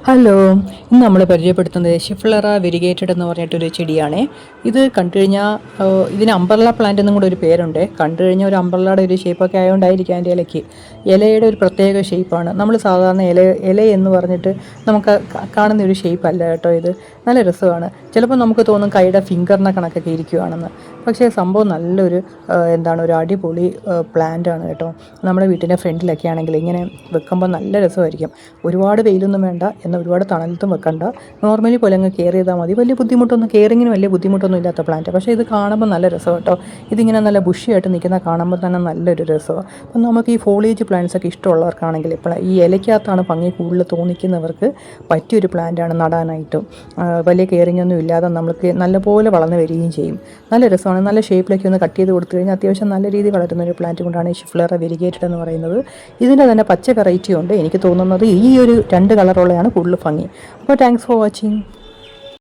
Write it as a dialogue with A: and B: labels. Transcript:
A: Hello, ഇന്ന് നമ്മൾ പരിചയപ്പെടുത്തുന്നത് ഷിഫ്ലറ വെരിഗേറ്റഡ് എന്ന് പറഞ്ഞിട്ടൊരു ചെടിയാണേ. ഇത് കണ്ടു കഴിഞ്ഞാൽ ഇതിന് അംബ്രല്ല പ്ലാന്റ് എന്നും കൂടെ ഒരു പേരുണ്ട്. കണ്ടു കഴിഞ്ഞാൽ ഒരു അംബ്രല്ലയുടെ ഒരു ഷേപ്പൊക്കെ ആയതുകൊണ്ടായിരിക്കും അതിൻ്റെ ഇലയ്ക്ക്. ഇലയുടെ ഒരു പ്രത്യേക ഷേപ്പാണ്. നമ്മൾ സാധാരണ ഇല എന്ന് പറഞ്ഞിട്ട് നമുക്ക് കാണുന്ന ഒരു ഷേപ്പ് അല്ല കേട്ടോ ഇത്. നല്ല രസമാണ്. ചിലപ്പോൾ നമുക്ക് തോന്നും കൈയുടെ ഫിംഗറിനെ കണക്കൊക്കെ ഇരിക്കുവാണെന്ന്. പക്ഷേ സംഭവം നല്ലൊരു ഒരു അടിപൊളി പ്ലാന്റ് ആണ് കേട്ടോ. നമ്മുടെ വീട്ടിൻ്റെ ഫ്രണ്ടിലൊക്കെ ആണെങ്കിൽ ഇങ്ങനെ വെക്കുമ്പോൾ നല്ല രസമായിരിക്കും. ഒരുപാട് വെയിലൊന്നും വേണ്ട, എന്നാൽ ഒരുപാട് തണലത്തും വെക്കണ്ട. നോർമലി പോലെ അങ്ങ് കെയർ ചെയ്താൽ മതി. വലിയ ബുദ്ധിമുട്ടൊന്നും, കെയറിങ്ങിന് വലിയ ബുദ്ധിമുട്ടൊന്നും ഇല്ലാത്ത പ്ലാന്റ്. പക്ഷേ ഇത് കാണുമ്പോൾ നല്ല രസമാണ് കേട്ടോ. ഇതിങ്ങനെ നല്ല ബുഷിയായിട്ട് നിൽക്കുന്ന കാണുമ്പോൾ തന്നെ നല്ലൊരു രസമാണ്. അപ്പം നമുക്ക് ഈ ഫോളിയേജ് പ്ലാന്റ്സ് ഒക്കെ ഇഷ്ടമുള്ളവർക്കാണെങ്കിൽ ഇപ്പോൾ ഈ ഇലയ്ക്കകത്താണ് ഭംഗി കൂടുതൽ തോന്നിക്കുന്നവർക്ക് പറ്റിയൊരു പ്ലാന്റാണ് നടാനായിട്ടും. വലിയ കെയറിങ് ഒന്നും ഇല്ലാതെ നമുക്ക് നല്ലപോലെ വളർന്നു വരികയും ചെയ്യും. നല്ല രസമാണ്. നല്ല ഷേപ്പിലേക്ക് ഒന്ന് കട്ട് ചെയ്ത് കൊടുത്തു കഴിഞ്ഞാൽ അത്യാവശ്യം നല്ല രീതിയിൽ വളരുന്ന ഒരു പ്ലാന്റ് കൊണ്ടാണ് ഈ ഷിഫ്ലറ വെരിഗേറ്റഡ് എന്ന് പറയുന്നത്. ഇതിൻ്റെ തന്നെ പച്ച വെറൈറ്റി ഉണ്ട്. എനിക്ക് തോന്നുന്നത് ഈ ഒരു രണ്ട് കളറുള്ളതാണ് കൂടുതൽ ഭംഗി. അപ്പോൾ താങ്ക്സ് ഫോർ വാച്ചിങ്.